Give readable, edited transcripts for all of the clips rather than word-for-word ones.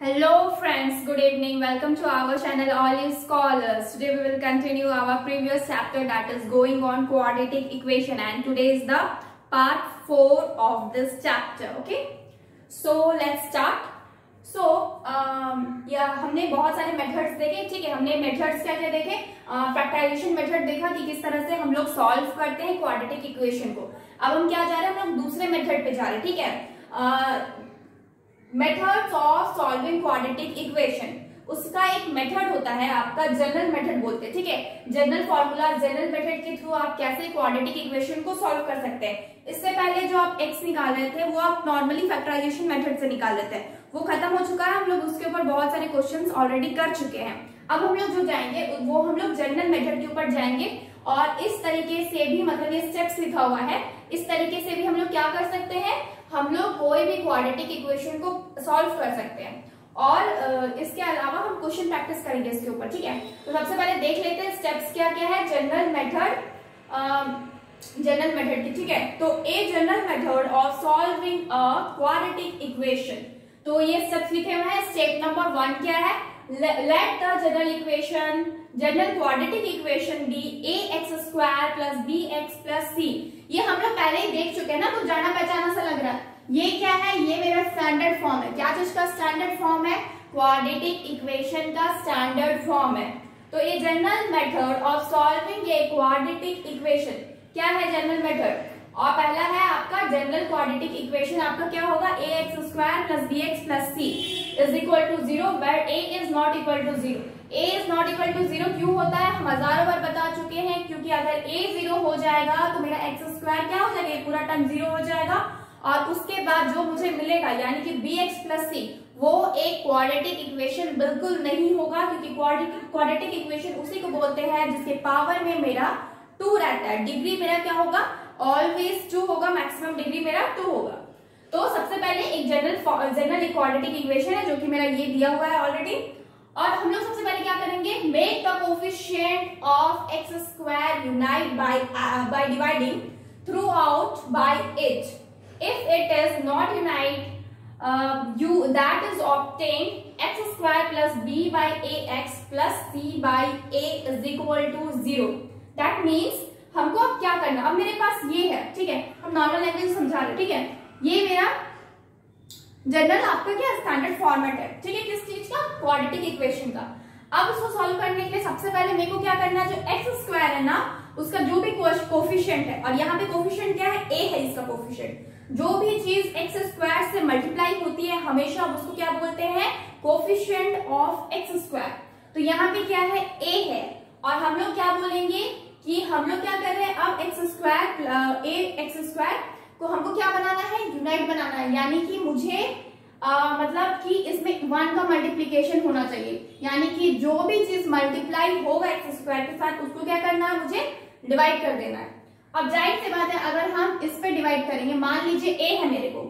Hello friends, good evening. Welcome to our channel All You Scholars. Today we will continue our previous chapter, that is going on quadratic equation, and today is the part 4 of this chapter. Okay, so let's start. So हमने बहुत सारे methods देखे. ठीक है, हमने methods क्या क्या देखे? फैक्टराइजेशन मेथड देखा कि किस तरह से हम लोग सॉल्व करते हैं क्वाड्रेटिक इक्वेशन को. अब हम क्या जा रहे हैं, हम लोग दूसरे मेथड पे जा रहे हैं. ठीक है, methods of solving quadratic equation. उसका एक मेथड होता है आपका जनरल मेथड बोलते हैं. ठीक है, जनरल फॉर्मूला, जनरल मेथड के थ्रू आप कैसे क्वाड्रेटिक इक्वेशन को सॉल्व कर सकते हैं. इससे पहले जो आप एक्स निकाल रहे थे वो आप नॉर्मली फैक्टराइजेशन मेथड से निकाल लेते हैं, वो खत्म हो चुका है. हम लोग उसके ऊपर बहुत सारे क्वेश्चंस ऑलरेडी कर चुके हैं. अब हम लोग जो जाएंगे वो हम लोग जनरल मेथड के ऊपर जाएंगे, और इस तरीके से भी, मतलब ये स्टेप्स लिखा हुआ है, इस तरीके से भी हम लोग क्या कर सकते हैं, हम लोग कोई भी क्वाड्रेटिक इक्वेशन को सॉल्व कर सकते हैं. और इसके अलावा हम क्वेश्चन प्रैक्टिस करेंगे इसके ऊपर. ठीक है, तो सबसे पहले देख लेते हैं स्टेप्स क्या क्या है जनरल मेथड, जनरल मेथड की. ठीक है, तो a general method of solving a quadratic equation. तो ये स्टेप्स लिखे हुए हैं. स्टेप नंबर 1 क्या है, let the general equation, general quadratic equation be ax² plus bx plus c. ये हम लोग पहले ही देख चुके हैं ना, तो जाना पहचाना सा लग रहा है. ये क्या है, ये मेरा स्टैंडर्ड फॉर्म है. क्या चीज का स्टैंडर्ड फॉर्म है, क्वाड्रेटिक इक्वेशन का स्टैंडर्ड फॉर्म है. तो ये general method of solving a quadratic equation क्या है, जनरल मेथड. और पहला है आपका जनरल क्वाड्रेटिक इक्वेशन, आपका क्या होगा, ax² plus bx plus c is equal to 0 where a is not equal to 0. a is not equal to 0 क्यों होता है, हम हजारों बार बता चुके हैं, क्योंकि अगर a 0 हो जाएगा तो मेरा x² क्या हो जाएगा, पूरा टर्म 0 हो जाएगा. और उसके बाद जो मुझे मिलेगा यानी कि bx प्लस c, वो एक क्वाड्रेटिक इक्वेशन बिल्कुल नहीं होगा, क्योंकि क्वाड्रेटिक इक्वेशन उसी को बोलते हैं जिसके पावर में मेरा 2 रहता है. डिग्री मेरा क्या होगा, ऑलवेज 2 होगा, मैक्सिमम डिग्री मेरा 2 होगा. तो सबसे पहले एक जनरल क्वाड्रेटिक इक्वेशन है जो कि मेरा ये दिया हुआ है ऑलरेडी. और हम लोग सबसे पहले क्या करेंगे, make the coefficient of x² unite by dividing through out by it. If it is not unite that is obtained x² plus b by ax plus c by a is equal to 0. That means हमको अब क्या करना, अब मेरे पास ये है. ठीक है, हम नॉर्मल लैंग्वेज समझा रहे हैं. ठीक है, ये मेरा जनरल आपका क्या स्टैंडर्ड फॉर्मेट है. ठीक है, किस चीज का, क्वाड्रेटिक इक्वेशन का. अब इसको सॉल्व करने के लिए सबसे पहले मेरे को क्या करना है, जो x² है ना, उसका जो भी कोफिशिएंट है, और यहाँ पे कोफिशिएंट क्या है, a है इसका कोफिशिएंट. जो भी चीज x² से मल्टीप्लाई होती है हमेशा उसको क्या बोलते हैं, कोफिशिएंट ऑफ x². तो यहाँ पे क्या है, a है, और हम लोग क्या बोलेंगे कि हम लोग क्या कर रहे हैं, अब x² को हमको क्या बनाना है, यूनाइट बनाना है. यानी कि मुझे मतलब कि इसमें 1 का मल्टीप्लीकेशन होना चाहिए, यानी कि जो भी चीज मल्टीप्लाई होगा x² के साथ उसको क्या करना है, मुझे डिवाइड कर देना है. अब जाहिर सी बात है, अगर हम इस पे डिवाइड करेंगे, मान लीजिए a है मेरे को,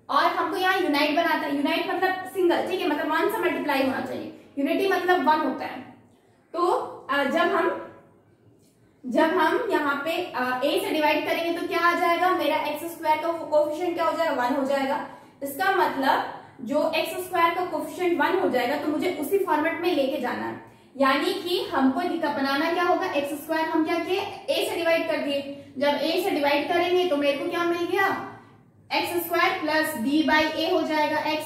और हमको यहाँ यूनाइट बनाता है. यूनाइट मतलब सिंगल. ठीक है, मतलब 1 से मल्टीप्लाई होना चाहिए. यूनिटी मतलब 1 होता है. तो जब हम यहाँ पे a से डिवाइड करेंगे तो क्या आ जाएगा, मेरा x² का कोफिशिएंट क्या हो जाएगा, 1 हो जाएगा. इसका मतलब जो x² का कोफिशिएंट 1 हो जाएगा तो मुझे उसी फॉर्मेट में लेके जाना है. यानी कि हमको बनाना क्या होगा, x² हम क्या किए, a से डिवाइड कर दिए. जब a से डिवाइड करेंगे तो मेरे को क्या मिल गया, x² plus b by a हो जाएगा, x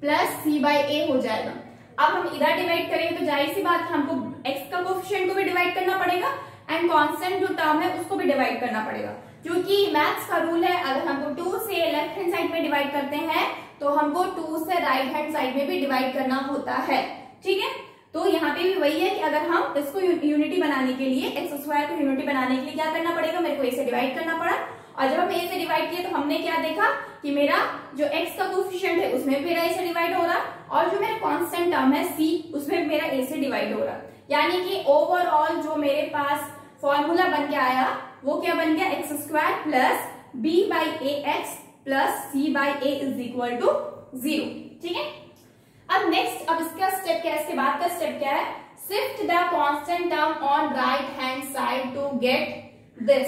plus c by a हो जाएगा. अब हम इधर डिवाइड करेंगे तो जाहिर सी बात है हमको x का कोफिशिएंट को भी डिवाइड करना पड़ेगा, एंड कांस्टेंट जो टर्म है उसको भी डिवाइड करना पड़ेगा. क्योंकि मैथ्स का रूल है, अगर हमको 2 से लेफ्ट हैंड साइड में डिवाइड करते हैं तो हमको 2 से राइट हैंड साइड में भी डिवाइड करना होता है. ठीक है, तो यहाँ पे भी वही है कि अगर हम इसको यूनिटी बनाने के लिए, x² को यूनिटी बनाने के लिए क्या करना पड़ेगा, मेरे को a से डिवाइड करना पड़ा. और जब हम a से डिवाइड किए तो हमने क्या देखा कि मेरा जो x का कोफिशिएंट है उसमें भी मेरा a से डिवाइड हो रहा, और जो मेरा कांस्टेंट टर्म है c उसमें मेरा a से डिवाइड हो रहा. यानी कि ओवरऑल जो मेरे पास फॉर्मूला बन के आया वो क्या बन गया, x² plus b by ax plus c by a is equal to 0. ठीक है, अब नेक्स्ट, अब इसका स्टेप क्या है, इसके बाद का स्टेप क्या है, shift the constant term on right hand side to get this.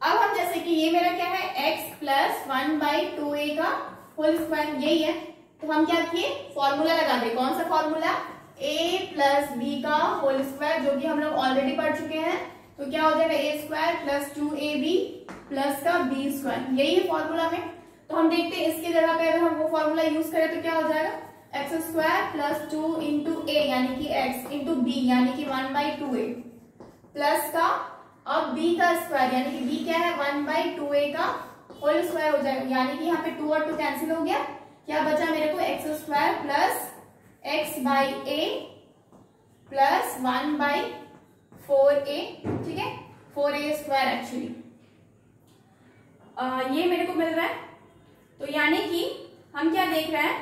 अब हम जैसे कि ये मेरा क्या है x प्लस 1/2a का होल स्क्वायर यही है, तो हम क्या किए फॉर्मूला लगा दे। कौन सा फॉर्मूला? a प्लस b का होल स्क्वायर, जो कि हम लोग ऑलरेडी पढ़ चुके हैं। तो क्या हो जाएगा a square plus 2ab plus का b स्क्वायर, यही है फॉर्मूला में। तो हम देखते हैं इसकी जगह पे अगर हम वो फॉर्मूला यूज करें तो क्या हो जाएगा, एक्स स्क्वायर प्लस 2 इंटू ए यानी कि x इंटू बी यानी कि 1/2a प्लस का अब b का स्क्वायर यानी कि b क्या है 1/2a का होल स्क्वायर हो जाएगा, यानी कि यहाँ पे 2 और 2 कैंसिल हो गया। क्या बचा मेरे को x square plus x by A plus 1/4a, ठीक है 4a स्क्वायर एक्चुअली ये मेरे को मिल रहा है। तो यानी कि हम क्या देख रहे हैं,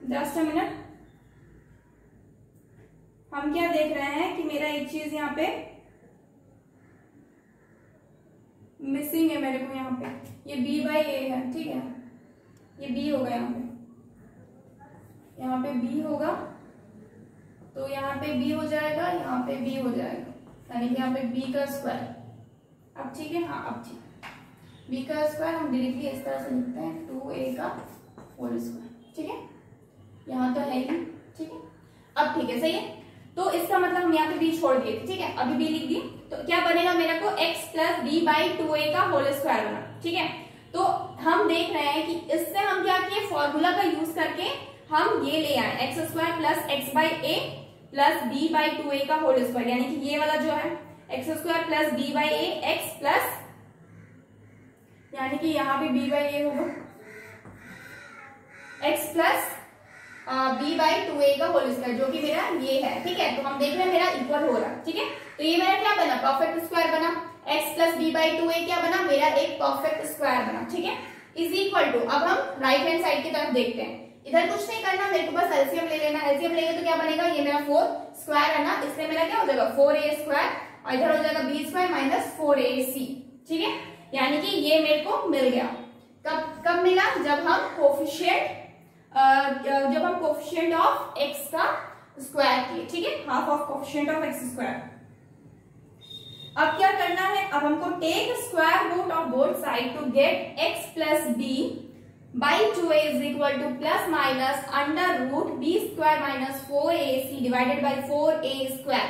जस्ट अ मिनट, हम क्या देख रहे हैं कि मेरा एक चीज यहाँ पे मिसिंग है मेरे को, यहाँ पे ये b/a है, ठीक है ये b होगा, यहाँ पे b होगा, तो यहाँ पे b हो जाएगा, यहाँ पे b हो जाएगा, यानी कि यहाँ पे b का स्क्वायर। अब ठीक है, हाँ अब ठीक, b का स्क्वायर हम डायरेक्टली इस तरह से लिखते हैं 2a का होल स्क्वायर, ठीक है यहाँ तो है ही, ठीक है अब ठीक है सही है। तो इसका मतलब हम यहाँ पे b छोड़ दिए थे, ठीक है अभी b लिख दिए, तो क्या बनेगा मेरे को x प्लस b/2a का होल स्क्वायर बना, ठीक है। तो हम देख रहे हैं कि इससे हम क्या किए फॉर्मूला का यूज करके हम ये ले आए x square plus x/a plus b/2a का होल स्क्वायर, यानी कि ये वाला जो है x square plus b/a x plus, यानी कि यहाँ पे b/a होगा x प्लस b/2a का होल स्क्वायर, जो कि मेरा ये है, ठीक है। तो हम देख रहे हैं मेरा इक्वल हो रहा है, ठीक है। तो ये मेरा क्या बना, परफेक्ट स्क्वायर बना, x प्लस b/2a क्या बना, मेरा एक परफेक्ट स्क्वायर बना, ठीक है इज इक्वल टू। अब हम राइट हैंड साइड की तरफ देखते हैं, इधर कुछ नहीं करना, मेरे को बस एलसीएम ले लेना। एलसीएम लेंगे तो क्या बनेगा, ये मेरा 4 स्क्वायर है ना, इसलिए मेरा क्या हो जाएगा 4a स्क्वायर, और इधर हो जाएगा b स्क्वायर माइनस 4ac, ठीक है यानी कि ये मेरे को मिल गया। कब मिला, जब हम कोफिशिएंट ऑफ x का स्क्वायर किए, ठीक है half of coefficient of x square. अब क्या करना है, अब हमको take square root of both side to get x plus b by 2a is equal to plus minus under root b square minus 4ac divided by 4a square।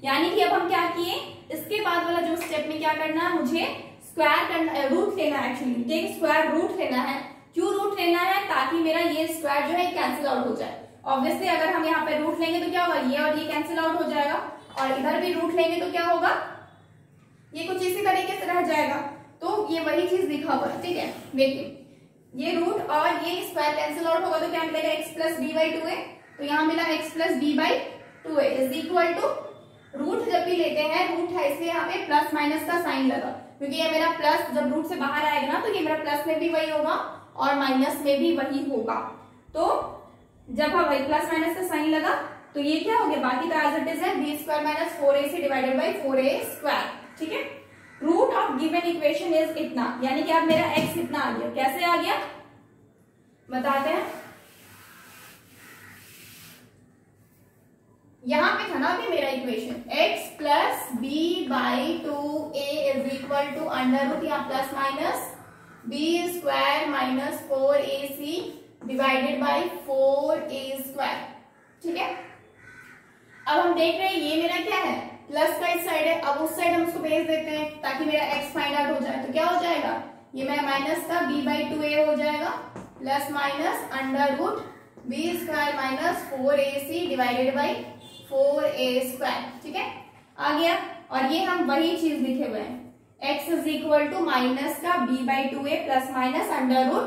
यानी कि अब हम क्या किए, इसके बाद वाला जो स्टेप में क्या करना है, मुझे स्क्वायर करना, रूट लेना है एक्चुअली, टेक स्क्वायर रूट लेना है। क्यों रूट लेना है, ताकि मेरा ये स्क्वायर जो है कैंसिल आउट हो जाए। ऑब्वियसली अगर हम यहाँ पे रूट लेंगे तो क्या होगा, ये और ये कैंसिल आउट हो जाएगा, और इधर भी रूट लेंगे तो क्या होगा, ये कुछ इसी तरीके से रह जाएगा। तो ये वही चीज लिखा हुआ है, ठीक है देखिए ये रूट और ये स्क्वायर कैंसिल आउट होगा तो क्या मिलेगा x प्लस b/2a, तो यहाँ मिला x plus b/2a is equal to, root जब भी लेते हैं रूट है इसलिए यहाँ पे प्लस माइनस का साइन लगा, क्योंकि ये मेरा प्लस जब रूट से बाहर आएगा ना तो ये मेरा प्लस में भी वही होगा और माइनस में भी वही होगा। तो जब हम वही प्लस माइनस का साइन लगा तो ये क्या हो गया, बाकी तो एज इट इज है b square minus 4ac divided by 4a square, ठीक है। Root of given equation is इतना, यानी कि अब मेरा x कितना आ गया, कैसे आ गया बताते हैं। यहां पे था ना अभी मेरा equation x plus b/2a is equal to under root, या plus minus b square minus 4ac divided by 4a square, ठीक है। अब हम देख रहे हैं ये मेरा क्या है, प्लस का इस साइड है, अब उस साइड हम उसको भेज देते हैं ताकि मेरा x फाइंड आउट हो जाए। तो क्या हो जाएगा, ये मेरा माइनस का b/2a हो जाएगा plus minus under root b square minus 4ac divided by 4a square, ठीक है आ गया। और ये हम वही चीज लिखे हुए हैं, x is equal to minus का b/2a plus minus under root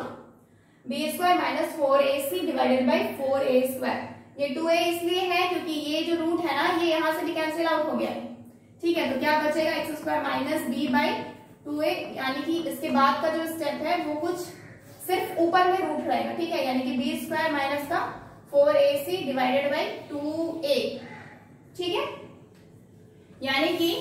b square minus 4ac divided by 4a square. ये 2a इसलिए है क्योंकि ये जो रूट है ना ये यहाँ से भी कैंसिल आउट हो गया है, ठीक है। तो क्या बचेगा x स्क्वायर माइनस b/2a, यानी कि इसके बाद का जो स्टेप है वो कुछ सिर्फ ऊपर में रूट रहेगा, ठीक है, यानी कि b स्क्वायर माइनस का 4ac डिवाइडेड बाई 2a, ठीक है। यानी कि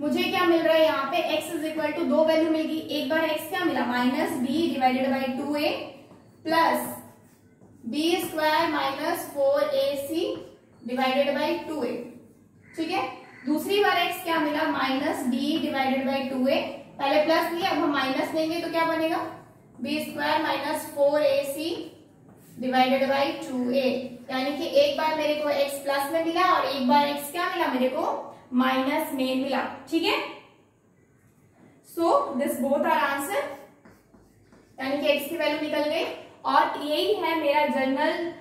मुझे क्या मिल रहा है यहाँ पे x इज इक्वल टू, दो वैल्यू मिल गई, एक बार x क्या मिला minus b divided by 2a plus B square minus 4ac divided by 2a। ठीक है, दूसरी बार x क्या मिला, minus B divided by 2a। पहले प्लस लिया, अब हम माइनस लेंगे तो क्या बनेगा, B square minus 4ac divided by 2a। यानी कि एक बार मेरे को x प्लस में मिला और एक बार x क्या मिला मेरे को, माइनस में मिला। ठीक है, so this both are answer, यानी कि x की वैल्यू निकल गई। और यही है मेरा जनरल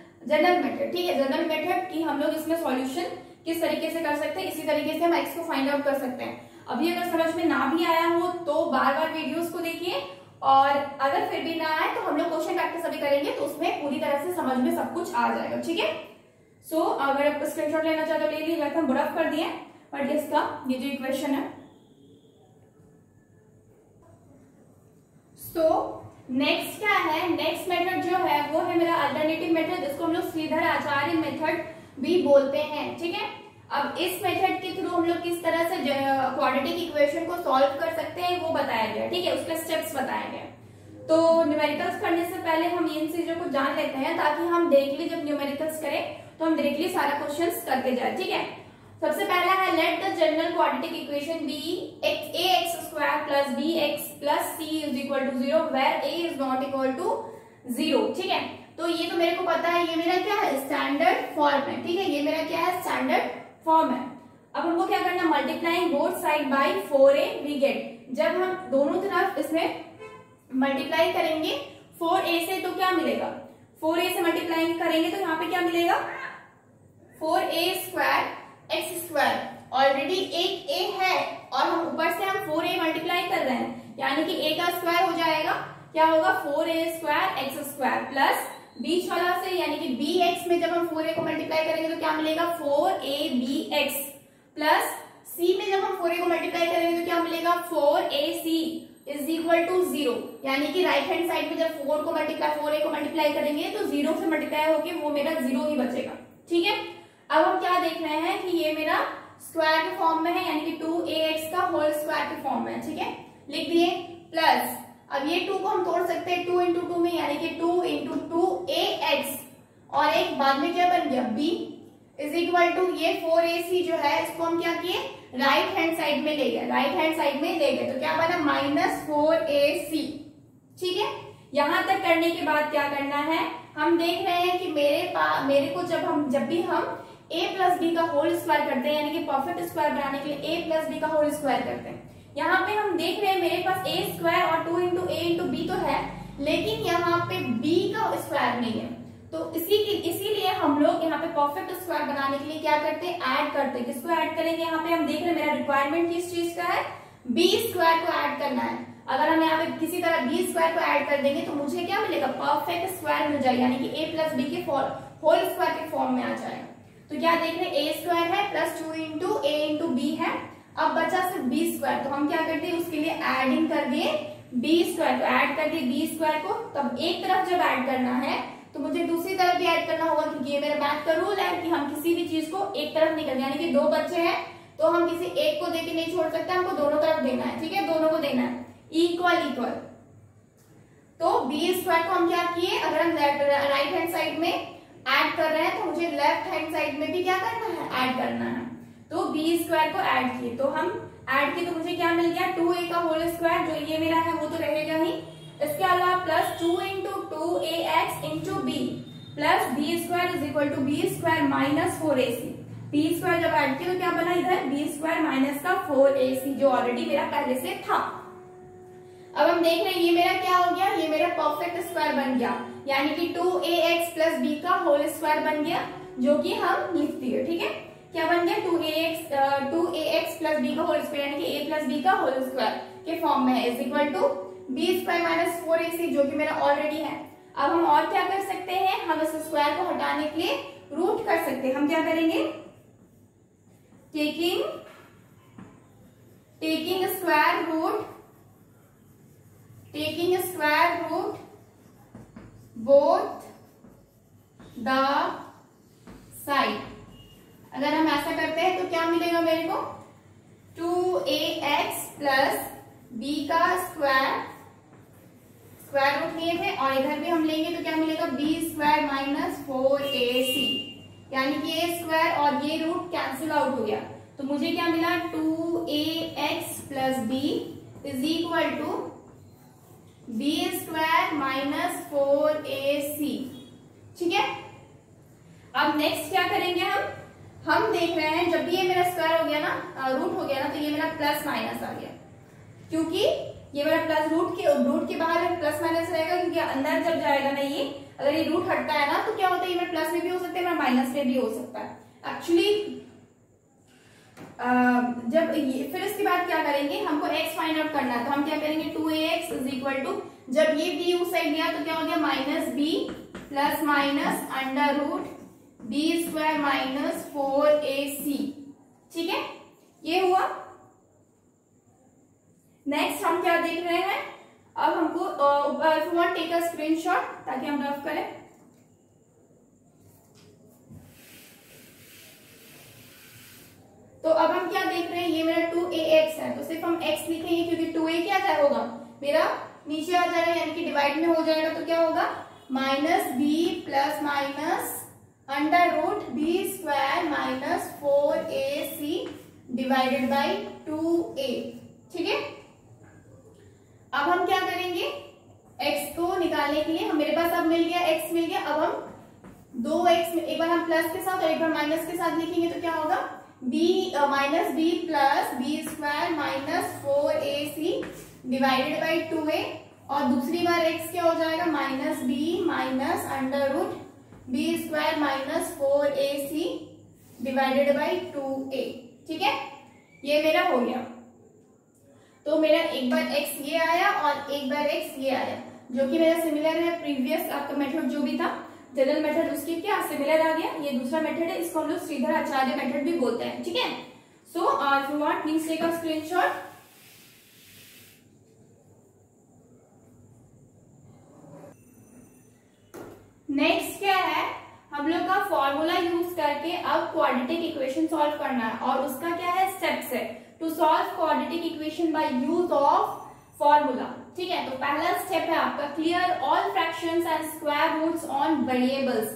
मेथड। ठीक है, जनरल मेथड कि हम लोग इसमें सॉल्यूशन किस तरीके से कर सकते हैं, इसी तरीके से हम x को फाइंड आउट कर सकते हैं। अभी अगर समझ में ना भी आया हो तो बार बार वीडियोस को देखिए, और अगर फिर भी ना आए तो हम लोग क्वेश्चन प्रैक्टिस अभी करेंगे तो उसमें पूरी तरह से समझ में सब कुछ आ जाएगा। ठीक है, सो अगर आप स्क्रीनशॉट लेना चाहते हो ले लीजिए, वैसे हम रफ कर दिए, बट इसका ये जो इक्वेशन है। सो नेक्स्ट क्या है, नेक्स्ट मेथड जो है वो है मेरा अल्टरनेटिव मेथड, जिसको हम लोग श्रीधर आचार्य मेथड भी बोलते हैं। ठीक है, अब इस मेथड के थ्रू हम लोग किस तरह से क्वाड्रेटिक इक्वेशन को सॉल्व कर सकते हैं वो बताया गया। ठीक है, उसके स्टेप्स बताए गए। तो न्यूमेरिकल्स करने से पहले हम इन चीजों को जान लेते हैं, ताकि हम डायरेक्टली जब न्यूमेरिकल्स करें तो हम डायरेक्टली सारा क्वेश्चंस करते जाए। ठीक है, सबसे पहला है let the general quadratic equation be ax square plus bx plus c is equal to 0 where a is not equal to 0। ठीक है, तो ये तो मेरे को पता है, ये मेरा क्या है, स्टैंडर्ड फॉर्म है। ठीक है, ये मेरा क्या है, स्टैंडर्ड फॉर्म है। अब हमको क्या करना, multiplying both side by 4a we get. जब हम दोनों तरफ इसमें मल्टीप्लाई करेंगे 4a से तो क्या मिलेगा, 4a से मल्टीप्लाई करेंगे तो यहाँ पे क्या मिलेगा, 4a square x square. Already एक a है और हम ऊपर से हम 4a मल्टीप्लाई कर रहे हैं, यानी कि a का स्क्वायर हो जाएगा, क्या होगा 4a square x square plus बीच वाला से यानी कि bx में जब हम 4a को मल्टीप्लाई करेंगे तो क्या मिलेगा 4abx प्लस c में जब हम 4a को मल्टीप्लाई करेंगे तो क्या मिलेगा 4ac इज इक्वल टू 0। यानी कि राइट हैंड साइड में जब 4 को मल्टीप्लाई 4a को मल्टीप्लाई करेंगे तो 0 से मल्टीप्लाई होके वो मेरा 0 ही बचेगा। ठीक है, अब हम क्या देख रहे हैं कि ये मेरा स्क्वायर के फॉर्म में है, यानी कि 2ax का होल स्क्वायर के फॉर्म में है। ठीक है, लिख दिए प्लस, अब ये 2 को हम तोड़ सकते हैं 2 इंटू 2 में, यानी कि 2 इंटू 2ax और एक बाद में क्या बन गया b इज इक्वल टू ये 4ac जो है इसको हम क्या किए, राइट हैंड साइड में ले गए, राइट हैंड साइड में ले गए तो क्या बना माइनस 4ac। ठीक है, यहां तक करने के बाद क्या करना है, हम देख रहे हैं कि मेरे को जब भी हम a प्लस बी का होल स्क्वायर करते हैं, यानी कि परफेक्ट स्क्वायर बनाने के लिए a प्लस बी का होल स्क्वायर करते हैं। यहाँ पे हम देख रहे हैं मेरे पास a स्क्वायर और 2 इंटू a इंटू बी तो है, लेकिन यहाँ पे b का स्क्वायर नहीं है, तो इसीलिए हम लोग यहाँ पे परफेक्ट स्क्वायर बनाने के लिए क्या करते हैं, ऐड करते हैं। किसको ऐड करेंगे, यहाँ पे हम देख रहे हैं मेरा रिक्वायरमेंट किस चीज का है, b स्क्वायर को ऐड करना है। अगर हम यहाँ पे किसी तरह b स्क्वायर को ऐड कर देंगे तो मुझे क्या मिलेगा, परफेक्ट स्क्वायर मिल जाएगा, यानी कि a प्लस बी के होल स्क्वायर के फॉर्म में आ जाएगा। तो क्या देख रहे हैं, a स्क्वायर है plus 2 into a into B है, अब बचा सिर्फ b स्क्वायर, तो हम क्या करते हैं उसके लिए एडिंग कर दिए b स्क्वायर, तो ऐड कर दिए b स्क्वायर को। तब एक तरफ जब ऐड करना है तो मुझे दूसरी तरफ भी ऐड करना होगा, क्योंकि ये मेरा मैथ का रूल है कि हम किसी भी चीज को एक तरफ नहीं करते, यानी कि 2 बच्चे हैं तो हम किसी एक को देके नहीं छोड़ सकते, हमको दोनों तरफ देना है। ठीक है, दोनों को देना है इक्वल इक्वल। तो b स्क्वायर को हम क्या किए, अगर हम राइट हैंड साइड में ऐड कर रहे हैं तो मुझे लेफ्ट हैंड साइड में भी क्या करना है, ऐड करना है। तो b स्क्वायर को ऐड किए, तो हम ऐड किए तो मुझे क्या मिल गया, 2a का होल स्क्वायर, जो ये मेरा है वो तो रहेगा ही, इसके अलावा plus 2 into 2ax into B plus B square is equal to B square minus 4ac। B square जब ऐड किया तो क्या बना इधर, बी स्क्वायर माइनस का 4ac जो ऑलरेडी मेरा पहले से था। अब हम देख रहे हैं ये मेरा क्या हो गया, ये मेरा परफेक्ट स्क्वायर बन गया, यानी कि 2ax प्लस b का होल स्क्वायर बन गया, जो कि हम लिख दिए। ठीक है, क्या बन गया 2ax प्लस b का होल स्क्वायर, यानी कि a प्लस b का होल स्क्वायर के फॉर्म में है, is equal to b square minus 4ac जो कि मेरा ऑलरेडी है। अब हम और क्या कर सकते हैं, हम इस स्क्वायर को हटाने के लिए रूट कर सकते हैं। हम क्या करेंगे, taking square root both the side. अगर हम ऐसा करते हैं तो क्या मिलेगा मेरे को, 2ax प्लस b का स्क्वायर स्क्वायर रूट लिए थे और इधर भी हम लेंगे तो क्या मिलेगा, बी स्क्वायर माइनस 4ac, यानी कि ए स्क्वायर और ये रूट कैंसिल आउट हो गया, तो मुझे क्या मिला 2ax plus B is equal to B square minus 4ac। ठीक है, अब नेक्स्ट क्या करेंगे हम देख रहे हैं जब भी ये मेरा स्क्वायर हो गया ना, रूट हो गया ना, तो ये मेरा प्लस माइनस आ गया, क्योंकि ये मेरा प्लस रूट के बाहर प्लस माइनस रहेगा, क्योंकि अंदर जब जाएगा ना ये, अगर ये रूट हटता है ना तो क्या होता है, ये मेरा प्लस में भी हो सकता है, मेरा माइनस में भी हो सकता है एक्चुअली। जब ये फिर इसके बाद क्या करेंगे, हमको x फाइंड आउट करना है, तो हम क्या करेंगे 2ax इज इक्वल टू, जब ये b उस साइड गया तो क्या हो गया minus b plus minus under root B square minus 4ac। ठीक है, ये हुआ। नेक्स्ट हम क्या देख रहे हैं, अब हमको टेक अ स्क्रीनशॉट ताकि हम रफ करें। तो अब हम क्या देख रहे हैं, ये मेरा 2ax है, तो सिर्फ हम x लिखेंगे क्योंकि 2a क्या होगा मेरा नीचे आ जाएगा, यानी कि डिवाइड में हो जाएगा, तो क्या होगा minus b plus minus under root B square minus 4ac divided by 2a। ठीक है, अब हम क्या करेंगे, x को निकालने के लिए मेरे पास अब मिल गया, x मिल गया, अब हम 2x में एक बार हम प्लस के साथ और एक बार माइनस के साथ लिखेंगे तो क्या होगा minus b plus B square minus 4ac divided by 2a, और दूसरी बार x क्या हो जाएगा minus b minus under root B square minus 4ac divided by 2a। ठीक है, ये मेरा हो गया, तो मेरा एक बार x ये आया और एक बार x ये आया, जो कि मेरा सिमिलर है प्रीवियस आपका मेथड जो भी था जनरल मेथड, उसकी क्या सिमिलर आ गया। ये दूसरा मेथड है, इसको हम लोग श्रीधर आचार्य मेथड भी बोलते हैं। ठीक है, so if you want please take a screenshot. Next क्या है, हम लोग का फॉर्मूला यूज करके अब क्वाड्रेटिक इक्वेशन सॉल्व करना है, और उसका क्या है स्टेप्स है to solve quadratic equation by use of formula. ठीक है, तो पहला स्टेप है आपका clear all fractions and square roots on variables.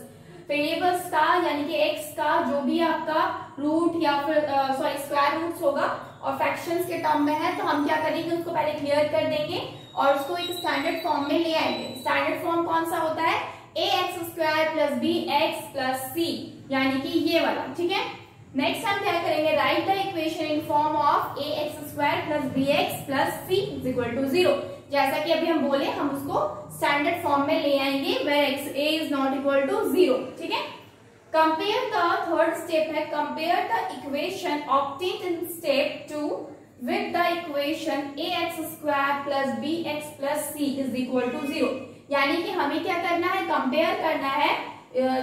Variables का यानी कि x का जो भी आपका रूट या फिर स्क्वायर रूट्स होगा और फ्रैक्शंस के टर्म में है, तो हम क्या करेंगे उसको पहले क्लियर कर देंगे और उसको एक स्टैंडर्ड फॉर्म में ले आएंगे। स्टैंडर्ड फॉर्म कौन सा होता है, ax square plus bx plus c, यानी कि ये वाला। ठीक है, नेक्स्ट हम क्या करेंगे, write the equation in form of ax square plus bx plus c is equal to 0। जैसा कि अभी हम बोले, हम उसको स्टैंडर्ड फॉर्म में ले आएंगे where x a is not equal to 0। ठीक है, कंपेयर द थर्ड स्टेप है, compare the equation obtained in step 2 with the equation ax square plus bx plus c is equal to 0। यानी कि हमें क्या करना है, कंपेयर करना है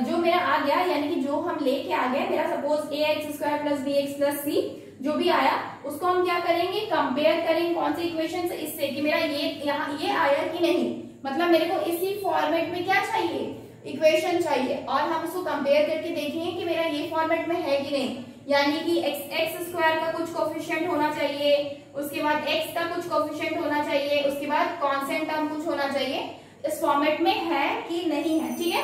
जो मेरा आ गया, यानी कि जो हम लेके आ गए, मेरा suppose ax square plus bx plus c जो भी आया, उसको हम क्या करेंगे, कंपेयर करेंगे कौन सी इक्वेशन से, इससे कि मेरा ये यहाँ ये आया कि नहीं, मतलब मेरे को इसी फॉर्मेट में क्या चाहिए, इक्वेशन चाहिए, और हम उसको कंपेयर करके देखेंगे कि मेरा ये फॉर्मेट में है कि नहीं, यानी कि एक्स स्क्वायर का कुछ कोफिशिएंट होना चाहिए, उसके बाद x का कुछ कोफिशिएंट होना चाहिए, उसके बाद कांस्टेंट टर्म कुछ होना चाहिए, इस फॉर्मेट में है कि नहीं है। ठीक है,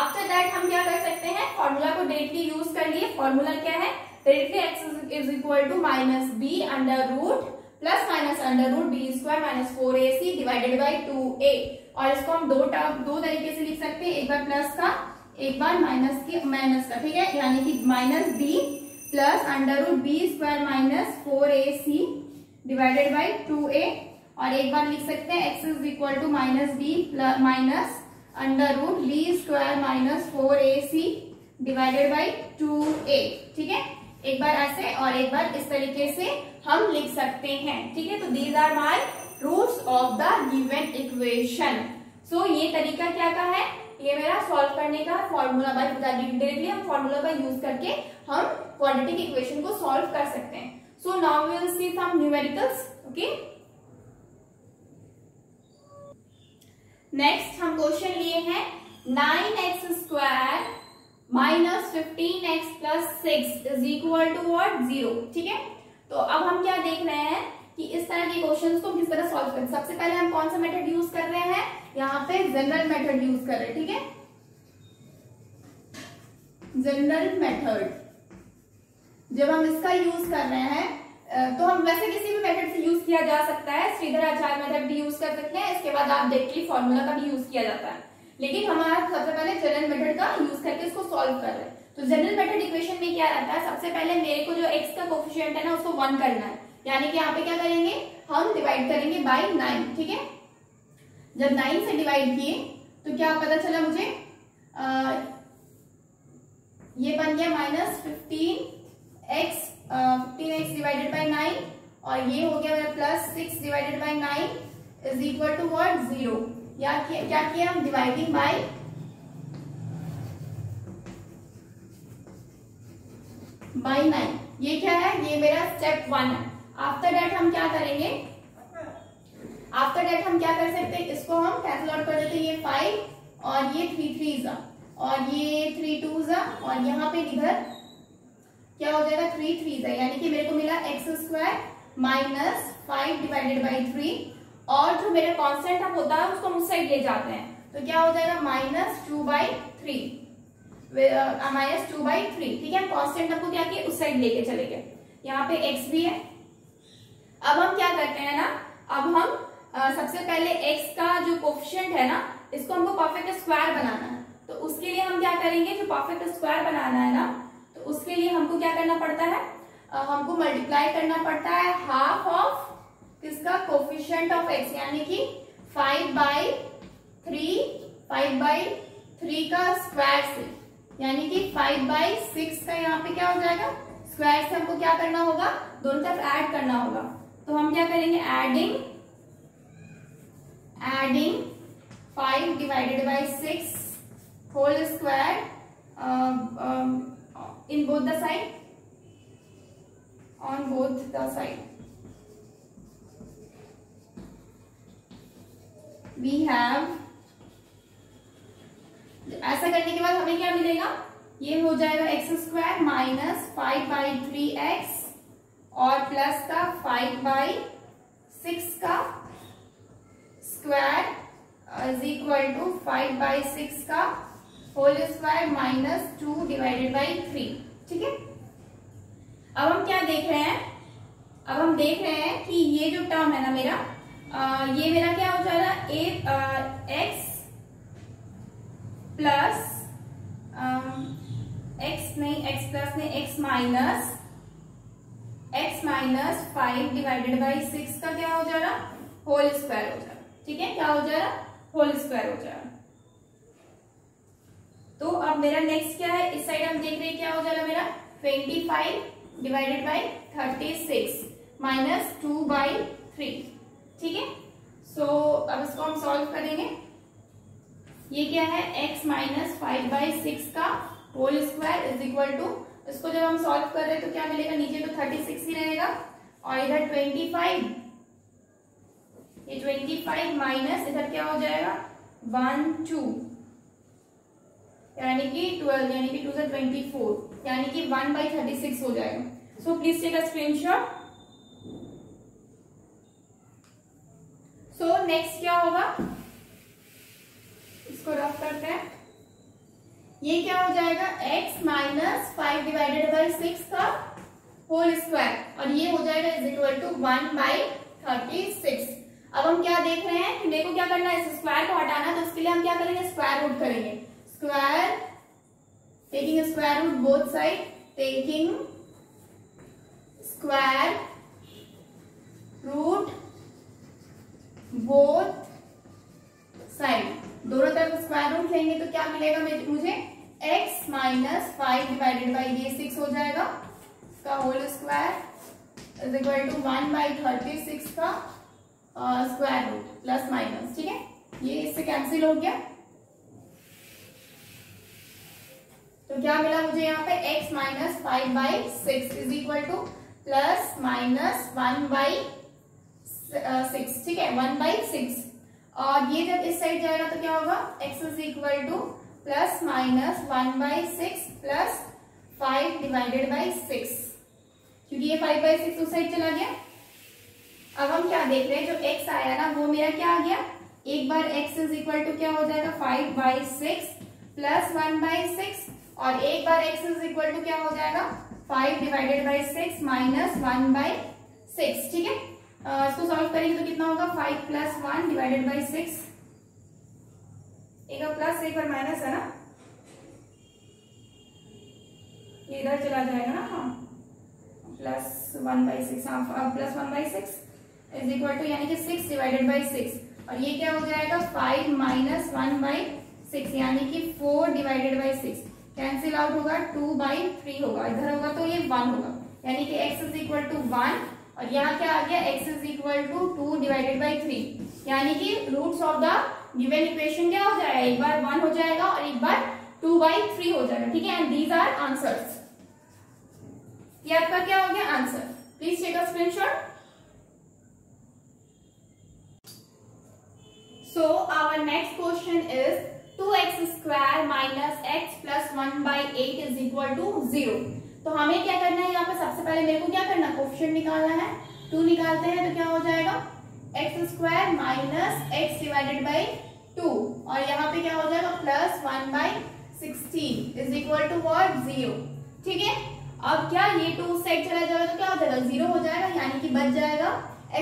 आफ्टर दैट हम क्या कर सकते हैं, फॉर्मूला को डायरेक्टली यूज कर लिए। फॉर्मूला क्या है, directly x is equal to minus B under root plus minus under root B square minus 4ac divided by 2a, और इसको हम दो तरीके से लिख सकते हैं, एक बार प्लस का एक बार माइनस का। ठीक है, यानी कि minus B plus under root B square minus 4ac divided by 2a, और एक बार लिख सकते हैं x is equal to minus B minus under root B square minus 4ac divided by 2a। ठीक है, एक बार ऐसे और एक बार इस तरीके से हम लिख सकते हैं। ठीक है, तो these are my roots of the given equation. So ये तरीका क्या का है, ये मेरा सॉल्व करने का फॉर्मूला, बाय डायरेक्टली हम फॉर्मूला का यूज करके हम क्वाड्रेटिक इक्वेशन को सॉल्व कर सकते हैं। So now we will see some numericals. Okay, next हम क्वेश्चन लिए हैं 9x square minus 15x plus 6 is equal to what 0। ठीक है, तो अब हम क्या देख रहे हैं कि इस तरह के क्वेश्चंस को किस तरह सॉल्व करें। सबसे पहले हम कौन सा मेथड यूज कर रहे हैं, यहाँ पे जनरल मेथड यूज कर रहे हैं, ठीक है, जनरल मेथड। जब हम इसका यूज कर रहे हैं तो हम वैसे किसी भी मेथड से यूज किया जा सकता है, श्रीधर आचार्य मेथड भी यूज कर सकते हैं, इसके बाद आप देखिए फॉर्मूला का भी यूज किया जाता है, लेकिन हमारा सबसे पहले जनरल मेथड का यूज करके इसको सॉल्व कर रहे हैं। तो जनरल मेथड इक्वेशन में क्या रहता है, सबसे पहले मेरे को जो x का कोफिशिएंट है ना उसको 1 करना है, यानी कि यहाँ पे क्या करेंगे, हम डिवाइड करेंगे बाय 9, ठीक है। जब 9 से डिवाइड किए तो क्या पता चला मुझे, ये बन गया माइनस 15x डिवाइडेड बाय 9, और ये हो गया मेरा plus 6 divided by 9 is equal to what, 0। या क्या किया हम, डिवाइडिंग बाय 9। ये क्या है, ये मेरा स्टेप 1 है। आफ्टर दैट हम क्या करेंगे, आफ्टर दैट हम क्या कर सकते हैं, इसको हम कैंसिल आउट कर देते हैं, ये 5 और ये 3 3 और ये 3 2 और यहाँ पे इधर क्या हो जाएगा, 3 3 यानी कि मेरे को मिला x² माइनस 5 डिवाइडेड बाई 3, और जो मेरा कांस्टेंट अब होता है उसको हम उस साइड ले जाते हैं, तो क्या हो जाएगा -2/3, -2/3, ठीक है। कांस्टेंट आपको क्या किया, उस साइड लेके चले गए, यहाँ पे x भी है। अब हम क्या करते हैं ना, अब हम सबसे पहले x का जो कोफिशिएंट है ना, इसको हमको परफेक्ट स्क्वायर बनाना है, तो उसके लिए हम क्या करेंगे, जो परफेक्ट स्क्वायर बनाना है ना, तो उसके लिए हमको क्या करना पड़ता है, हमको मल्टीप्लाई करना पड़ता है हाफ ऑफ किसका, कोफिशिएंट ऑफ x, यानी कि 5/3 का स्क्वायर से, यानी कि 5/6 का यहाँ पे क्या हो जाएगा, स्क्वायर से हमको क्या करना होगा, दोनों तरफ ऐड करना होगा। तो हम क्या करेंगे, adding 5 divided by 6 whole square in both the side, on both the side we have, ऐसा करने के बाद हमें क्या मिलेगा, ये हो जाएगा x² माइनस 5/3x और प्लस का 5/6 का स्क्वायर इज इक्वल टू 5/6 का whole square minus 2 divided by 3, ठीक है। अब हम क्या देख रहे हैं, अब हम देख रहे हैं कि ये जो टर्म है ना मेरा, ये मेरा क्या हो जाएगा, x plus x minus 5 divided by 6 का क्या हो जाएगा, होल स्क्वायर हो जाएगा, ठीक है, क्या हो जाएगा, होल स्क्वायर हो जाएगा। तो अब मेरा नेक्स्ट क्या है, इस साइड हम देख रहे हैं क्या हो जाएगा मेरा, 25 डिवाइडेड बाई 36 माइनस 2/3, ठीक है। सो अब इसको हम सॉल्व करेंगे, ये क्या है, x माइनस 5/6 का whole square is equal to, इसको जब हम सॉल्व कर रहे हैं तो क्या मिलेगा, नीचे तो 36 ही रहेगा, और इधर 25, ये 25 माइनस इधर क्या हो जाएगा 1 2, यानी कि 12, यानी कि 2 से 24, यानी कि 1/36 हो जाएगा। So please take a screenshot. So next क्या होगा, इसको रफ करते हैं, ये क्या हो जाएगा, x माइनस 5 डिवाइडेड बाई 6 का होल स्क्वायर, और ये हो जाएगा इज इक्वल टू 1/36। अब हम क्या देख रहे हैं कि मेरे को क्या करना है, इस स्क्वायर को हटाना, तो उसके लिए हम क्या करेंगे, स्क्वायर रूट करेंगे, square taking square root both side, taking square root both side, दोनों तरफ स्क्वायर रूट लेंगे तो क्या मिलेगा मुझे, x माइनस 5 डिवाइडेड बाई ये 6 हो जाएगा, इसका whole square is equal to 1/36 का स्क्वायर रूट प्लस माइनस, ठीक है, ये इससे कैंसिल हो गया। तो क्या मिला मुझे यहाँ पे, x minus 5/6 is equal two plus minus 1/6, ठीक है, 1/6, और ये जब इस साइड जाएगा तो क्या होगा, x is equal two plus minus 1/6 plus 5 divided by 6, क्योंकि ये 5/6 उस साइड चला गया। अब हम क्या देख रहे हैं, जो x आया ना वो मेरा क्या आ गया, एक बार x इज इक्वल टू क्या हो जाएगा 5/6 प्लस 1/6 और एक बार x इज इक्वल टू क्या हो जाएगा 5/6 माइनस 1/6। ठीक है, इसको सॉल्व करेंगे तो कितना होगा 5 + 1/6, एक बार प्लस एक बार माइनस है ना, ये इधर चला जाएगा ना, हाँ प्लस 1/6, हाँ प्लस 1/6 इज इक्वल टू यानी कि 6/6 और ये क्या हो जाएगा 5 माइनस 1/6 यानी कि 4/6 कैंसिल आउट होगा 2/3 होगा, इधर होगा तो ये 1 होगा यानी कि x इज इक्वल टू 1 और यहाँ क्या आ गया x इज इक्वल टू 2/3 यानी कि roots of the given equation क्या हो जाएगा, एक बार 1 हो जाएगा और एक बार 2/3 हो जाएगा। ठीक है, एंड दीज आर आंसर्स। ये आपका क्या हो गया answer. Please take a screenshot. So our next question is 2x square minus x plus 1/8 is equal to 0। तो हमें क्या करना है, यहाँ पे सबसे पहले मेरे को क्या करना है, कोएफिशिएंट निकालना है। 2 निकालते हैं तो क्या हो जाएगा x square minus x divided by 2 और यहाँ पे क्या हो जाएगा plus 1/16 is equal to what 0। ठीक है, अब क्या ये 2 उस साइड चला जाएगा तो क्या हो जाएगा 0 हो जाएगा यानी कि बच जाएगा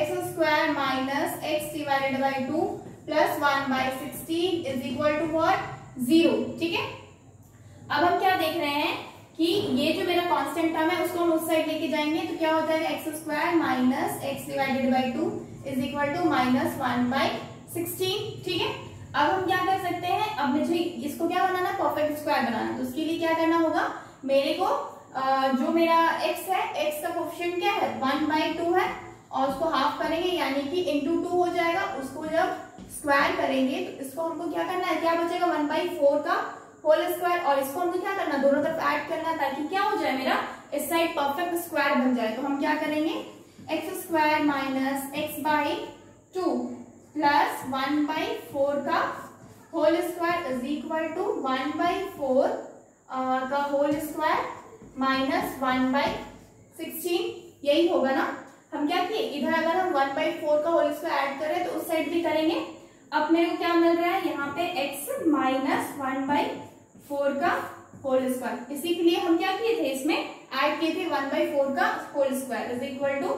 x square minus x divided by 2 plus 1/16 is equal to what 0। ठीक है, अब हम क्या देख रहे हैं कि ये जो मेरा कांस्टेंट टर्म है उसको हम उस साइड लेके जाएंगे तो क्या हो जाएगा x square minus x divided by 2 is equal to minus 1/16। ठीक है, अब हम क्या कर सकते हैं, अब मुझे इसको क्या बनाना, परफेक्ट स्क्वायर बनाना, तो उसके लिए क्या करना होगा, मेरे को जो मेरा x है, x का कोएफिशिएंट क्या है 1/2 है और उसको हाफ करेंगे यानी कि इंटू 2 हो जाएगा। उसको जब स्क्वायर करेंगे तो इसको हमको क्या करना है, क्या बचेगा 1/4 का होल स्क्वायर और इसको हमको क्या करना, दोनों तरफ ऐड करना ताकि क्या हो जाए मेरा इस साइड परफेक्ट स्क्वायर बन जाए। तो हम क्या करेंगे x square minus x/2 plus 1/4 का whole square is equal to 1/4 का होल स्क्वायर माइनस 1/16, यही होगा ना। हम क्या किए, इधर अगर हम 1/4 का होल स्क्वायर ऐड करें तो उस साइड भी करेंगे। अब मेरे को क्या मिल रहा है यहाँ पे x माइनस 1/4 का होल स्क्वायर, इसी के लिए हम क्या किए थे, इसमें ऐड किए थे 1/4 का whole square is equal to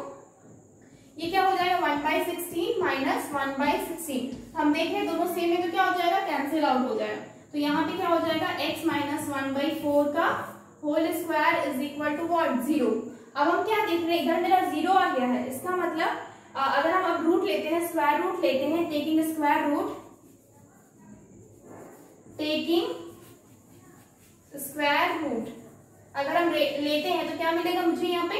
ये क्या हो जाएगा 1/16 माइनस 1/16। हम देख रहे हैं दोनों सेम है तो क्या हो जाएगा कैंसिल आउट हो जाएगा। तो यहाँ पे क्या हो जाएगा x माइनस 1/4 का whole square is equal to what 0। अब हम क्या देख रहे हैं, इधर मेरा 0 आ गया है, इसका मतलब अगर हम अब रूट लेते हैं, स्क्वायर रूट लेते हैं, taking square root, taking square root अगर हम लेते हैं तो क्या मिलेगा मुझे यहाँ पे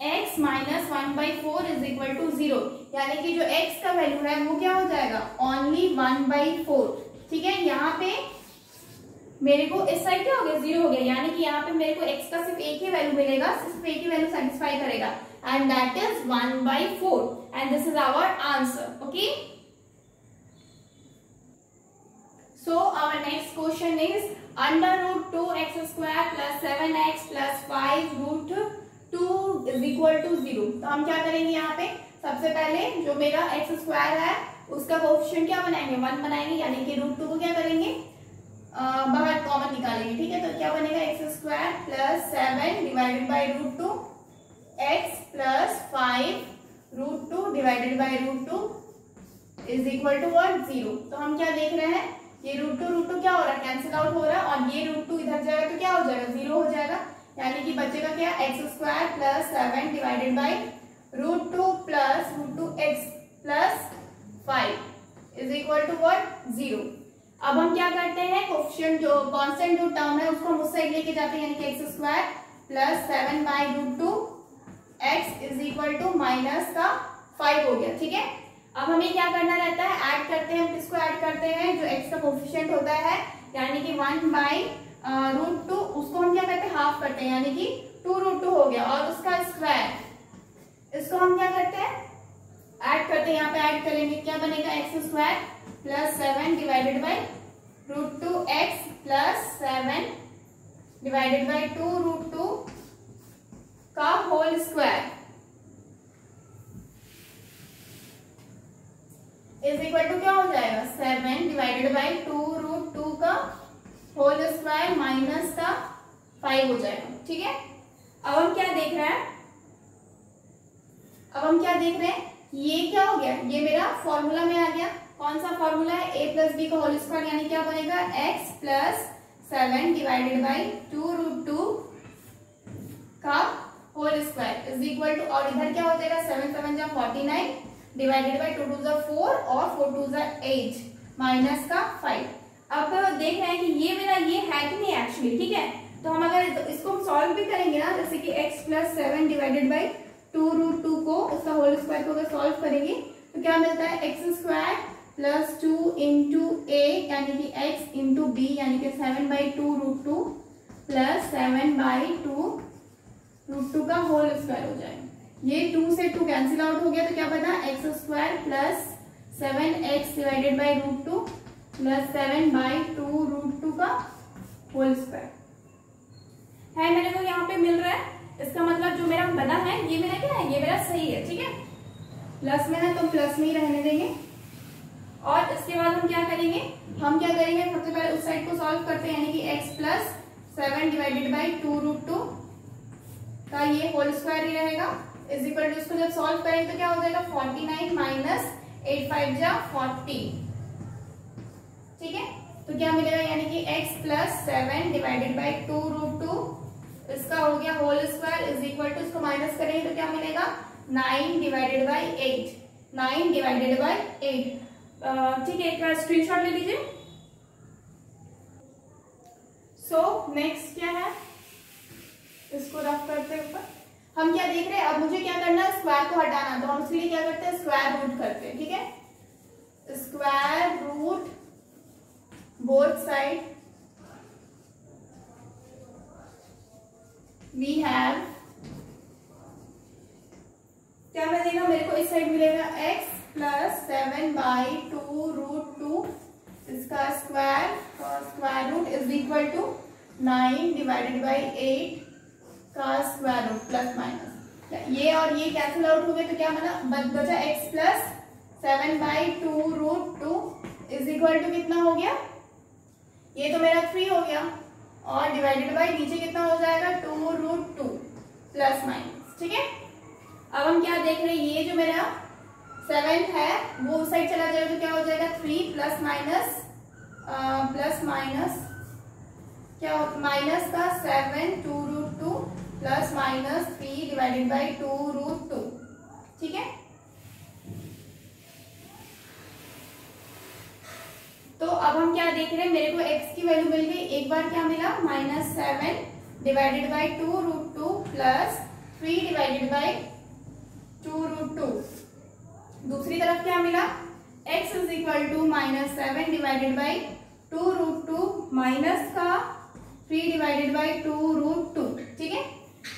x minus 1/4 is equal to 0 यानी कि जो x का वैल्यू है वो क्या हो जाएगा ओनली 1/4। ठीक है, यहाँ पे मेरे को इस साइड क्या हो गया 0 हो गया यानी कि यहाँ पे मेरे को x का सिर्फ एक ही वैल्यू मिलेगा, सिर्फ एक ही वैल्यू सेटिस्फाई करेगा and that is 1/4 and this is our answer. Okay, so our next question is √2x square plus 7x plus 5√2 is equal to 0। तो हम क्या करेंगे, यहाँ पे सबसे पहले जो मेरा x स्क्वायर है उसका कोएफिशिएंट क्या बनाएंगे 1 बनाएंगे यानी कि √2 को क्या करेंगे बाहर कॉमन निकालेंगे। ठीक है, तो क्या बनेगा x square plus 7 divided by √2 x प्लस 5√2 divided by √2 is equal to what 0। तो हम क्या देख रहे हैं, ये √2 क्या हो रहा है कैंसिल आउट हो रहा है और ये √2 इधर जाएगा तो क्या हो जाएगा 0 हो जाएगा यानी कि बचेगा क्या x square plus 7 divided by √2 plus √2x plus 5 is equal to what 0। अब हम क्या करते हैं, कोएफिशिएंट जो कांस्टेंट जो टर्म है उसको हम उस साइड लेके जाते हैं यानी कि x square plus 7/√2 x is equal to minus का 5 हो गया। ठीक है, अब हमें क्या करना रहता है, ऐड करते हैं, हम किसको ऐड करते हैं जो x का कोएफिशिएंट होता है यानी कि 1/√2 उसको हम क्या करते हैं हाफ करते हैं यानी कि 2√2 हो गया और उसका स्क्वायर इसको हम क्या करते हैं ऐड करते हैं, यहाँ पे ऐड करेंगे क्या बनेगा x square plus 7 divided by √2x plus 7 divided by 2√2 का whole square is equal to क्या हो जाएगा 7 डिवाइडेड बाई 2√2 का होल स्क्वायर माइनस का 5 हो जाएगा। ठीक है, अब हम क्या देख रहे हैं, ये क्या हो गया, ये मेरा फॉर्मूला में आ गया। कौन सा फॉर्मूला है, a प्लस बी का होल स्क्वायर यानी क्या बनेगा x प्लस 7 डिवाइडेड बाई 2√2 का whole square is equal to, और इधर क्या हो जाएगा 7 7 जा 49 डिवाइडेड बाई 2 2 जा 4 और 4 2 जा 8 माइनस का 5। अब देख रहे हैं कि ये मेरा ये है कि नहीं एक्चुअली। ठीक है, तो हम अगर इसको सॉल्व भी करेंगे ना, जैसे कि x प्लस 7 डिवाइडेड बाई 2√2 को उसका होल स्क्वायर को अगर सॉल्व करेंगे तो क्या मिलता है एक्स स्क्वायर प्लस 2 इंटू ए यानी कि x इंटू बी यानी कि 7/2√2 प्लस 7/2√2 का होल स्क्वायर हो जाएगा। ये 2 से 2 कैंसिल आउट हो गया तो क्या बना x square plus 7x divided by √2 plus 7/2√2 का होल स्क्वायर है मेरे को यहाँ पे मिल रहा है। इसका मतलब जो मेरा बना है ये मेरा क्या है, ये मेरा सही है। ठीक है, प्लस में है तो प्लस में ही रहने देंगे। और इसके बाद हम क्या करेंगे, सबसे पहले उस साइड को सॉल्व करते हैं यानी कि x प्लस 7 डिवाइडेड बाई 2√2 का ये होल स्क्वायर ही रहेगा इज इक्वल टू, इसको जब सॉल्व करेंगे तो क्या हो जाएगा 49 माइनस 8 5 जा 40। ठीक है, तो क्या मिलेगा यानी कि x प्लस 7 डिवाइडेड बाई 2√2 इसका हो गया whole square is equal to, इसको माइनस करेंगे तो क्या मिलेगा 9 डिवाइडेड बाई 8, 9 डिवाइडेड बाई 8। ठीक है, एक बार स्क्रीनशॉट ले लीजिए। सो नेक्स्ट क्या है, इसको रफ करते हैं ऊपर। हम क्या देख रहे हैं, अब मुझे क्या करना है स्क्वायर को हटाना, तो हम उसके लिए क्या करते हैं स्क्वायर रूट करते हैं। ठीक है, square root both side we have, क्या मिलेगा मेरे को, इस साइड मिलेगा x प्लस 7/2√2 इसका square root is equal to 9 divided by 8 का स्क्वायर रूट प्लस माइनस, ये और ये कैंसिल आउट हो गए तो क्या बचा x plus 7/2√2 is equal to कितना हो गया, ये तो मेरा 3 हो गया और डिवाइडेड बाई नीचे कितना हो जाएगा 2√2 प्लस माइनस। ठीक है, अब हम क्या देख रहे हैं, ये जो मेरा 7 है वो उस साइड चला जाएगा तो क्या हो जाएगा 3 प्लस माइनस क्या माइनस का 7 2√2 प्लस माइनस 3 डिवाइडेड बाई 2√2। ठीक है, तो अब हम क्या देख रहे हैं, मेरे को x की वैल्यू मिल गई, एक बार क्या मिला -7 divided by 2√2 plus 3 divided by 2√2। दूसरी तरफ क्या मिला x is equal to -7 divided by 2√2 minus का 3 डिवाइडेड बाई 2√2। ठीक है,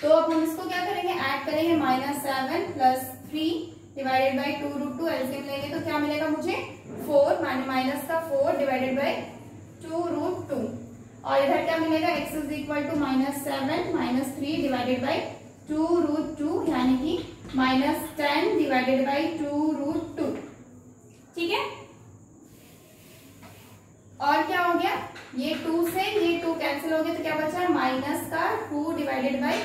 तो अब हम इसको क्या करेंगे ऐड करेंगे -7 प्लस 3 डिवाइडेड बाई 2√2 एलसीएम लेंगे तो क्या मिलेगा मुझे 4 माइनस का 4 डिवाइडेड बाई 2√2 और इधर क्या मिलेगा x is equal to -7 minus 3 divided by 2√2 यानी कि -10 डिवाइडेड बाई 2√2। ठीक है, और क्या हो गया, ये 2 से ये 2 कैंसिल हो गया तो क्या बचा माइनस का 2 डिवाइडेड बाई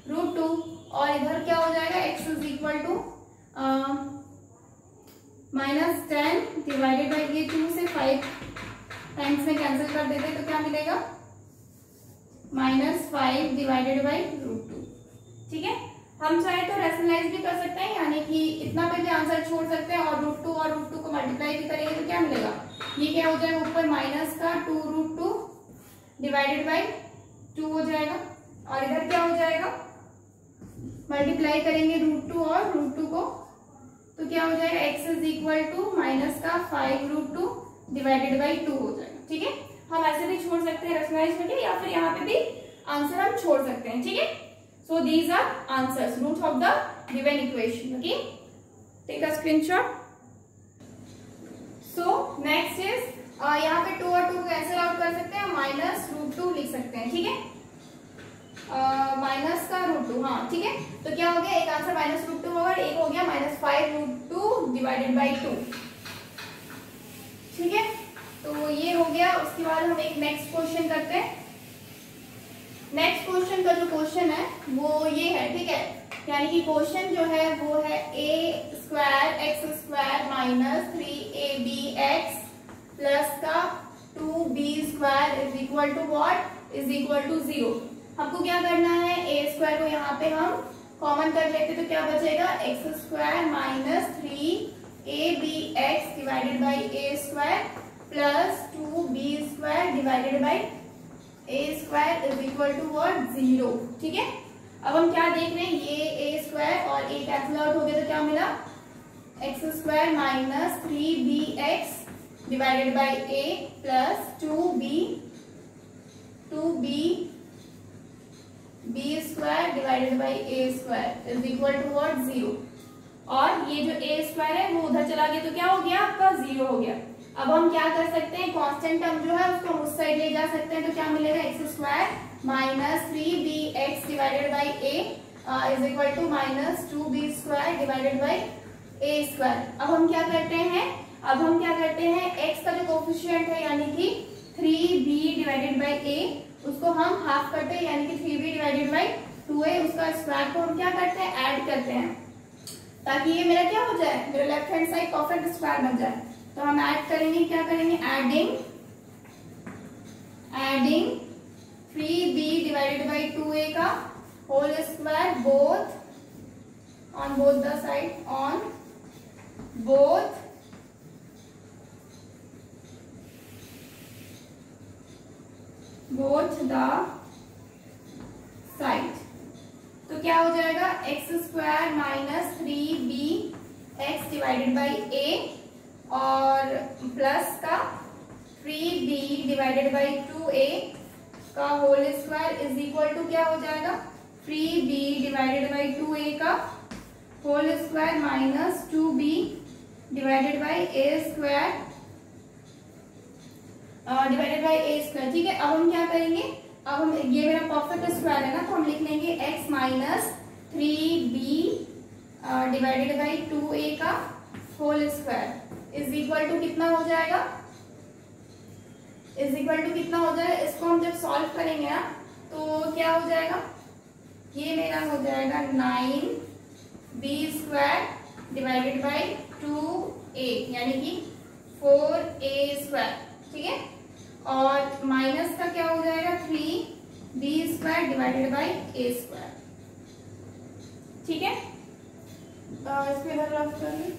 √2 और इधर क्या हो जाएगा x is equal to -10 divided by ये 2 से 5 टाइम्स में कैंसिल कर देते तो क्या मिलेगा -5 डिवाइडेड बाई √2। ठीक है, हम चाहे तो रैशनलाइज भी कर सकते हैं यानी कि इतना पे भी आंसर छोड़ सकते हैं और √2 को मल्टीप्लाई भी करेंगे तो क्या मिलेगा, ये क्या हो जाएगा ऊपर माइनस का 2√2 डिवाइडेड बाई 2 हो जाएगा और इधर क्या हो जाएगा मल्टीप्लाई करेंगे √2 और √2 को तो क्या हो जाएगा x is equal to minus का 5√2 डिवाइडेड बाई 2 हो जाएगा। ठीक है, हम ऐसे भी छोड़ सकते हैं रैशनलाइज करके या फिर यहाँ पे भी आंसर हम छोड़ सकते हैं। ठीक है, so these are answers root of the given equation. Okay, take a screenshot. So next is यहाँ पे 2 और 2 कैंसिल आउट कर सकते हैं, -√2 लिख सकते हैं। ठीक है, माइनस का √2, हाँ ठीक है, तो क्या हो गया एक आंसर -√2 होगा, एक हो गया -5√2 डिवाइडेड बाई 2। उसके बाद हम एक नेक्स्ट क्वेश्चन करते हैं। नेक्स्ट क्वेश्चन का जो क्वेश्चन है वो ये है, ठीक है, यानी कि क्वेश्चन जो है वो है a square x square minus 3ab plus का 2b square is equal to what, is equal to 0। हमको क्या करना है, a स्क्वायर को यहाँ पे हम कॉमन कर लेते तो क्या बचेगा, x square minus 3abx divided by a square plus 2b square divided by a square is equal to what, 0। ठीक है, अब हम क्या देख रहे हैं, ये a स्क्वायर और a कैंसिल आउट हो गया तो क्या मिला, x square minus 3bx divided by a plus 2b square divided by a square is equal to what, 0। और ये जो a स्क्वायर है वो उधर चला गया तो क्या हो गया, आपका 0 हो गया। अब हम क्या कर सकते हैं, कांस्टेंट टर्म जो है उसको उस साइड ले जा सकते हैं तो क्या मिलेगा, x square minus 3bx divided by a is equal to minus 2b square divided by a square. अब हम क्या करते हैं, x का जो कोफिशिएंट है यानी कि 3b डिवाइडेड बाई a उसको हम हाफ करते हैं, यानी कि 3b डिवाइडेड बाई 2a उसका स्क्वायर को हम क्या करते हैं, ऐड करते हैं, ताकि ये मेरा क्या हो जाए, मेरा left hand side perfect square बन जाए। तो हम ऐड करेंगे, क्या करेंगे, adding 3b divided by 2a का whole square both on both the side, on both the side. तो क्या हो जाएगा, x square minus 3bx divided by a और प्लस का 3b डिवाइडेड बाई 2a का whole square is equal to क्या हो जाएगा, 3b डिवाइडेड बाई 2a का whole square minus 2b divided by a square divided by a square. ठीक है, अब हम क्या करेंगे, अब हम ये मेरा परफेक्ट स्क्वायर है ना, तो हम लिख लेंगे x minus 3b divided by 2a का whole square is equal to कितना हो जाएगा, इसको हम जब सॉल्व करेंगे ना तो क्या हो जाएगा, ये मेरा हो जाएगा 9b square divided by 2a यानी कि 4a स्क्वायर। ठीक है, और माइनस का क्या हो जाएगा, 3b square divided by a square. ठीक है, इसको इधर रफ कर लें।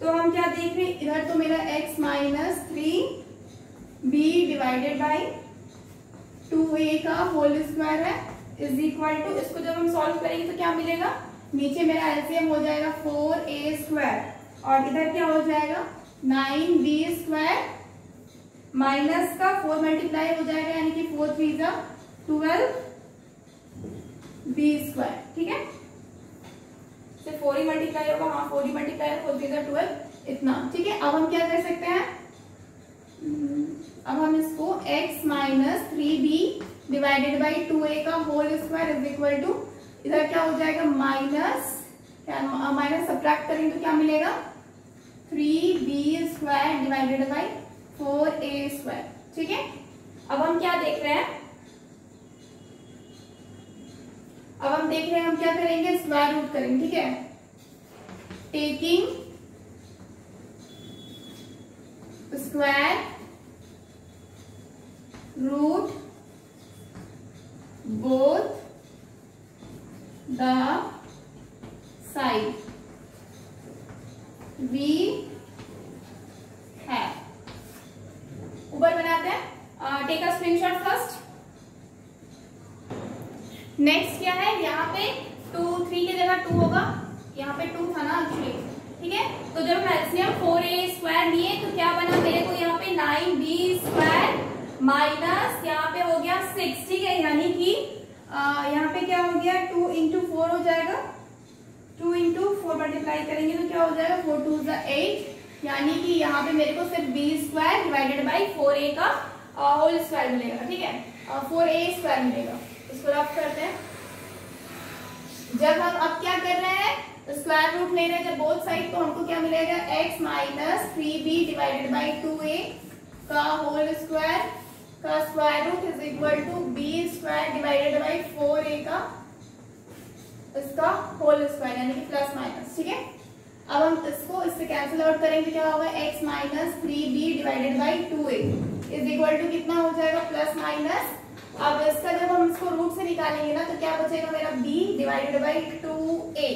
तो हम क्या देख रहे हैं, इधर तो मेरा x minus 3b divided by 2a का होल स्क्वायर है इज इक्वल टू, इसको जब हम सॉल्व करेंगे तो क्या मिलेगा, नीचे मेरा एलसीएम हो जाएगा 4a स्क्वायर और इधर क्या हो जाएगा 9b स्क्वायर माइनस का 4 मल्टीप्लाई हो जाएगा यानी कि 4 3 जा 12b स्क्वायर। ठीक है, सिर्फ 4 ही मल्टीप्लाई होगा, हाँ 4 ही मल्टीप्लाई है, 4 3 जा 12 इतना। ठीक है, अब हम क्या कर सकते हैं, अब हम इसको x minus 3b divided by 2a का whole square is equal to, इधर क्या हो जाएगा माइनस, माइनस सब्ट्रैक्ट करेंगे तो क्या मिलेगा 3b square divided by 4a square. ठीक है, अब हम क्या देख रहे हैं, हम क्या करेंगे, स्क्वायर रूट करेंगे। ठीक है, taking square root both the side we है। ऊपर बनाते हैं, take a screenshot first. Next क्या है, यहाँ पे 2 3 की जगह 2 होगा, यहाँ पे 2 था ना एक्चुअली। ठीक है, तो जब हम एलसीएम 4a स्क्वायर लिए तो क्या बना मेरे को, यहाँ पे 9b स्क्वायर माइनस यहाँ पे हो गया 6। ठीक है, यानी कि यहाँ पे क्या हो गया 2 इंटू 4 हो जाएगा, 2 इंटू 4 मल्टीप्लाई करेंगे तो क्या हो जाएगा 4 2 8, यानी कि यहाँ पे मेरे को सिर्फ b square divided by 4a का होल स्क्वायर मिलेगा। ठीक है, 4a स्क्वायर मिलेगा। इसको रफ करते हैं, जब हम अब क्या कर रहे हैं स्क्वायर रूट ले रहे हैं जब बोथ साइड, तो हमको क्या मिलेगा, x minus 3b divided by 2a का होल स्क्वायर का square root is equal to b square divided by 4a का इसका होल स्क्वायर, यानी कि प्लस माइनस। ठीक है, अब हम इसको इससे कैंसिल आउट करेंगे, क्या होगा, x minus 3b divided by 2a is equal to कितना हो जाएगा, प्लस माइनस। अब इसका जब हम इसको रूट से निकालेंगे ना, तो क्या बचेगा मेरा b डिवाइडेड बाई 2a।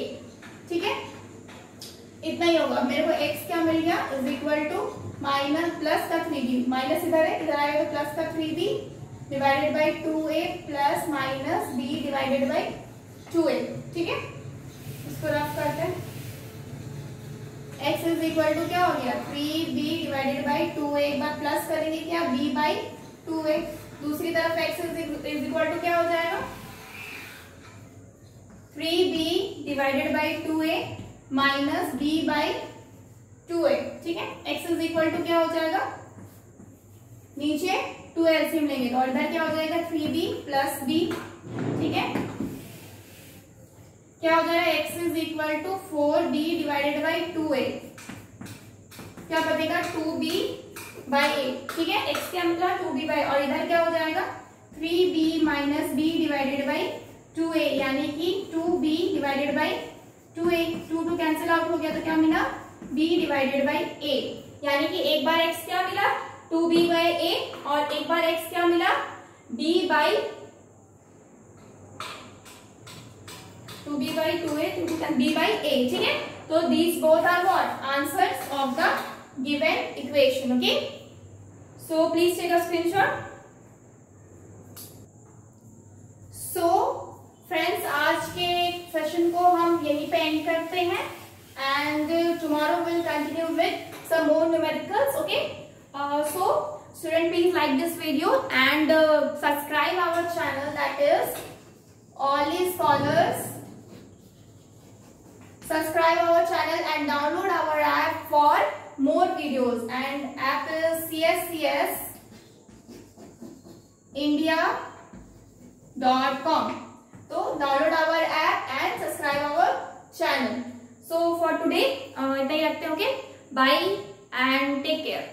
ठीक है, इतना ही होगा। मेरे को x क्या मिल गया, is equal to minus plus का 3b, माइनस इधर है, इधर आएगा प्लस का 3b divided by 2a plus minus b divided by 2a। ठीक है, इसको रफ करते हैं। x इज इक्वल टू क्या हो गया, 3b डिवाइडेड बाई 2a, एक बार प्लस करेंगे क्या, b बाई 2a। दूसरी तरफ x इज इक्वल टू क्या हो जाएगा, 3b divided by 2a minus b by 2a। ठीक है, x इज इक्वल टू क्या हो जाएगा, नीचे 2 एलसीएम लेंगे तो इधर क्या हो जाएगा, 3b प्लस b। ठीक है, क्या हो जाएगा, x is equal to 4b divided by 2a, क्या बनेगा, 2b बाई a। ठीक है, x क्या मिला, 2b बाई, और इधर क्या हो जाएगा, 3b minus b divided by 2a, यानी कि 2b divided by 2a। 2 cancel out हो गया तो क्या मिला, b डिवाइडेड बाई a, यानी कि एक बार x क्या मिला, 2b बाई a, और एक बार x क्या मिला, b by 2b by 2a, b by a। ठीक है, तो these both are what answers of the given equation. Okay, so please take a screenshot. So friends, आज के सेशन को हम यहीं पे एंड करते हैं, and tomorrow will continue with some more numericals. Okay, so student, please like this video and subscribe our channel, that is Olly scholars. Subscribe our channel and download our app for more videos, and app is CSCS India.com. So download our app and subscribe our channel. So for today इतना ही रखते हैं। Okay, bye and take care.